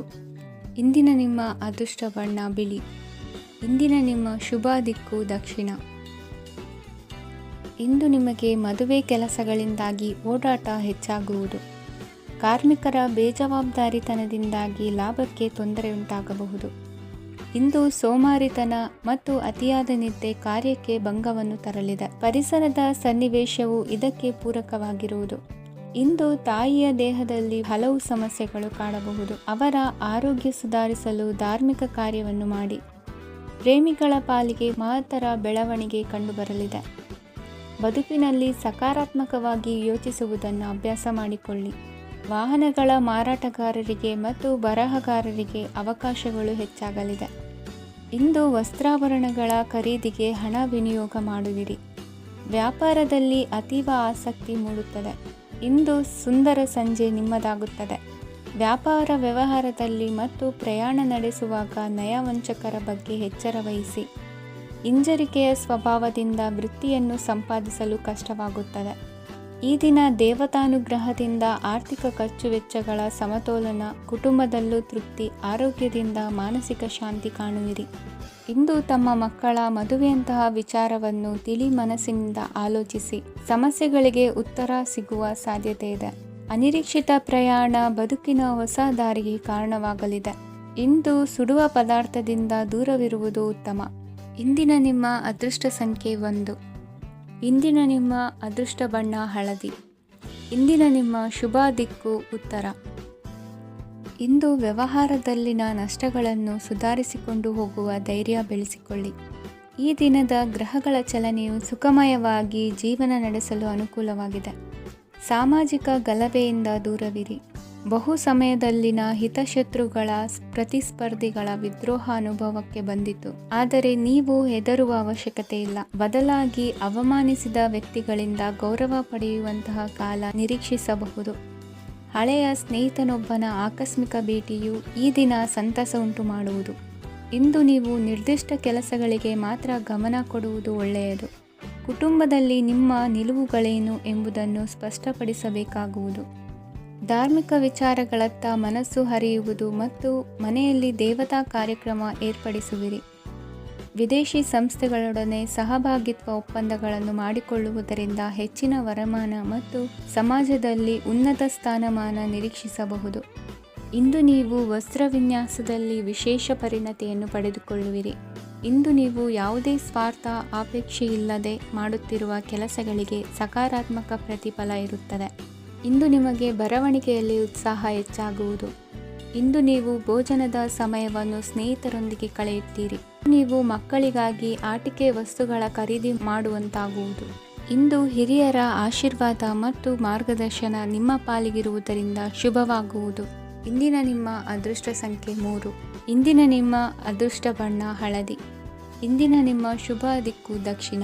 ಇಂದಿನ ನಿಮ್ಮ ಅದೃಷ್ಟ ಬಣ್ಣ ಬಿಳಿ. ಇಂದಿನ ನಿಮ್ಮ ಶುಭ ದಿಕ್ಕು ದಕ್ಷಿಣ. ಇಂದು ನಿಮಗೆ ಮದುವೆ ಕೆಲಸಗಳಿಂದಾಗಿ ಓಡಾಟ ಹೆಚ್ಚಾಗುವುದು. ಕಾರ್ಮಿಕರ ಬೇಜವಾಬ್ದಾರಿತನದಿಂದಾಗಿ ಲಾಭಕ್ಕೆ ತೊಂದರೆಯುಂಟಾಗಬಹುದು. ಇಂದು ಸೋಮಾರಿತನ ಮತ್ತು ಅತಿಯಾದ ನಿದ್ದೆ ಕಾರ್ಯಕ್ಕೆ ಭಂಗವನ್ನು ತರಲಿದೆ. ಪರಿಸರದ ಸನ್ನಿವೇಶವು ಇದಕ್ಕೆ ಪೂರಕವಾಗಿರುವುದು. ಇಂದು ತಾಯಿಯ ದೇಹದಲ್ಲಿ ಹಲವು ಸಮಸ್ಯೆಗಳು ಕಾಡಬಹುದು. ಅವರ ಆರೋಗ್ಯ ಸುಧಾರಿಸಲು ಧಾರ್ಮಿಕ ಕಾರ್ಯವನ್ನು ಮಾಡಿ. ಪ್ರೇಮಿಗಳ ಪಾಲಿಗೆ ಮಹತ್ತರ ಬೆಳವಣಿಗೆ ಕಂಡುಬರಲಿದೆ. ಬದುಕಿನಲ್ಲಿ ಸಕಾರಾತ್ಮಕವಾಗಿ ಯೋಚಿಸುವುದನ್ನು ಅಭ್ಯಾಸ ಮಾಡಿಕೊಳ್ಳಿ. ವಾಹನಗಳ ಮಾರಾಟಗಾರರಿಗೆ ಮತ್ತು ಬರಹಗಾರರಿಗೆ ಅವಕಾಶಗಳು ಹೆಚ್ಚಾಗಲಿದೆ. ಇಂದು ವಸ್ತ್ರಾಭರಣಗಳ ಖರೀದಿಗೆ ಹಣ ವಿನಿಯೋಗ ಮಾಡುವಿರಿ. ವ್ಯಾಪಾರದಲ್ಲಿ ಅತೀವ ಆಸಕ್ತಿ ಮೂಡುತ್ತದೆ. ಇಂದು ಸುಂದರ ಸಂಜೆ ನಿಮ್ಮದಾಗುತ್ತದೆ. ವ್ಯಾಪಾರ ವ್ಯವಹಾರದಲ್ಲಿ ಮತ್ತು ಪ್ರಯಾಣ ನಡೆಸುವಾಗ ನಯವಂಚಕರ ಬಗ್ಗೆ ಎಚ್ಚರ ವಹಿಸಿ. ಹಿಂಜರಿಕೆಯ ಸ್ವಭಾವದಿಂದ ವೃತ್ತಿಯನ್ನು ಸಂಪಾದಿಸಲು ಕಷ್ಟವಾಗುತ್ತದೆ. ಈ ದಿನ ದೇವತಾನುಗ್ರಹದಿಂದ ಆರ್ಥಿಕ ಖರ್ಚು ವೆಚ್ಚಗಳ ಸಮತೋಲನ, ಕುಟುಂಬದಲ್ಲೂ ತೃಪ್ತಿ, ಆರೋಗ್ಯದಿಂದ ಮಾನಸಿಕ ಶಾಂತಿ ಕಾಣುವಿರಿ. ಇಂದು ತಮ್ಮ ಮಕ್ಕಳ ಮದುವೆಯಂತಹ ವಿಚಾರವನ್ನು ತಿಳಿ ಮನಸ್ಸಿನಿಂದ ಆಲೋಚಿಸಿ ಸಮಸ್ಯೆಗಳಿಗೆ ಉತ್ತರ ಸಿಗುವ ಸಾಧ್ಯತೆ ಇದೆ. ಅನಿರೀಕ್ಷಿತ ಪ್ರಯಾಣ ಬದುಕಿನ ಹೊಸ ದಾರಿಗೆ ಕಾರಣವಾಗಲಿದೆ. ಇಂದು ಸುಡುವ ಪದಾರ್ಥದಿಂದ ದೂರವಿರುವುದು ಉತ್ತಮ. ಇಂದಿನ ನಿಮ್ಮ ಅದೃಷ್ಟ ಸಂಖ್ಯೆ 1. ಇಂದಿನ ನಿಮ್ಮ ಅದೃಷ್ಟ ಬಣ್ಣ ಹಳದಿ. ಇಂದಿನ ನಿಮ್ಮ ಶುಭ ದಿಕ್ಕು ಉತ್ತರ. ಇಂದು ವ್ಯವಹಾರದಲ್ಲಿನ ನಷ್ಟಗಳನ್ನು ಸುಧಾರಿಸಿಕೊಂಡು ಹೋಗುವ ಧೈರ್ಯ ಬೆಳೆಸಿಕೊಳ್ಳಿ. ಈ ದಿನದ ಗ್ರಹಗಳ ಚಲನೆಯು ಸುಖಮಯವಾಗಿ ಜೀವನ ನಡೆಸಲು ಅನುಕೂಲವಾಗಿದೆ. ಸಾಮಾಜಿಕ ಗಲಭೆಯಿಂದ ದೂರವಿರಿ. ಬಹು ಸಮಯದಲ್ಲಿನ ಹಿತಶತ್ರುಗಳ ಪ್ರತಿಸ್ಪರ್ಧಿಗಳ ವಿದ್ರೋಹ ಅನುಭವಕ್ಕೆ ಬಂದಿತು. ಆದರೆ ನೀವು ಹೆದರುವ ಅವಶ್ಯಕತೆ ಇಲ್ಲ. ಬದಲಾಗಿ ಅವಮಾನಿಸಿದ ವ್ಯಕ್ತಿಗಳಿಂದ ಗೌರವ ಪಡೆಯುವಂತಹ ಕಾಲ ನಿರೀಕ್ಷಿಸಬಹುದು. ಹಳೆಯ ಸ್ನೇಹಿತನೊಬ್ಬನ ಆಕಸ್ಮಿಕ ಭೇಟಿಯು ಈ ದಿನ ಸಂತಸ ಉಂಟು ಮಾಡುವುದು. ಇಂದು ನೀವು ನಿರ್ದಿಷ್ಟ ಕೆಲಸಗಳಿಗೆ ಮಾತ್ರ ಗಮನ ಕೊಡುವುದು ಒಳ್ಳೆಯದು. ಕುಟುಂಬದಲ್ಲಿ ನಿಮ್ಮ ನಿಲುವುಗಳೇನು ಎಂಬುದನ್ನು ಸ್ಪಷ್ಟಪಡಿಸಬೇಕಾಗುವುದು. ಧಾರ್ಮಿಕ ವಿಚಾರಗಳತ್ತ ಮನಸ್ಸು ಹರಿಯುವುದು ಮತ್ತು ಮನೆಯಲ್ಲಿ ದೇವತಾ ಕಾರ್ಯಕ್ರಮ ಏರ್ಪಡಿಸುವಿರಿ. ವಿದೇಶಿ ಸಂಸ್ಥೆಗಳೊಡನೆ ಸಹಭಾಗಿತ್ವ ಒಪ್ಪಂದಗಳನ್ನು ಮಾಡಿಕೊಳ್ಳುವುದರಿಂದ ಹೆಚ್ಚಿನ ವರಮಾನ ಮತ್ತು ಸಮಾಜದಲ್ಲಿ ಉನ್ನತ ಸ್ಥಾನಮಾನ ನಿರೀಕ್ಷಿಸಬಹುದು. ಇಂದು ನೀವು ವಸ್ತ್ರವಿನ್ಯಾಸದಲ್ಲಿ ವಿಶೇಷ ಪರಿಣತಿಯನ್ನು ಪಡೆದುಕೊಳ್ಳುವಿರಿ. ಇಂದು ನೀವು ಯಾವುದೇ ಸ್ವಾರ್ಥ ಅಪೇಕ್ಷೆಯಿಲ್ಲದೆ ಮಾಡುತ್ತಿರುವ ಕೆಲಸಗಳಿಗೆ ಸಕಾರಾತ್ಮಕ ಪ್ರತಿಫಲ ಇರುತ್ತದೆ. ಇಂದು ನಿಮಗೆ ಬರವಣಿಗೆಯಲ್ಲಿ ಉತ್ಸಾಹ ಹೆಚ್ಚಾಗುವುದು. ಇಂದು ನೀವು ಭೋಜನದ ಸಮಯವನ್ನು ಸ್ನೇಹಿತರೊಂದಿಗೆ ಕಳೆಯುತ್ತೀರಿ. ನೀವು ಮಕ್ಕಳಿಗಾಗಿ ಆಟಿಕೆ ವಸ್ತುಗಳ ಖರೀದಿ ಮಾಡುವಂತಾಗುವುದು. ಇಂದು ಹಿರಿಯರ ಆಶೀರ್ವಾದ ಮತ್ತು ಮಾರ್ಗದರ್ಶನ ನಿಮ್ಮ ಪಾಲಿಗಿರುವುದರಿಂದ ಶುಭವಾಗುವುದು. ಇಂದಿನ ನಿಮ್ಮ ಅದೃಷ್ಟ ಸಂಖ್ಯೆ 3. ಇಂದಿನ ನಿಮ್ಮ ಅದೃಷ್ಟ ಬಣ್ಣ ಹಳದಿ. ಇಂದಿನ ನಿಮ್ಮ ಶುಭ ದಿಕ್ಕು ದಕ್ಷಿಣ.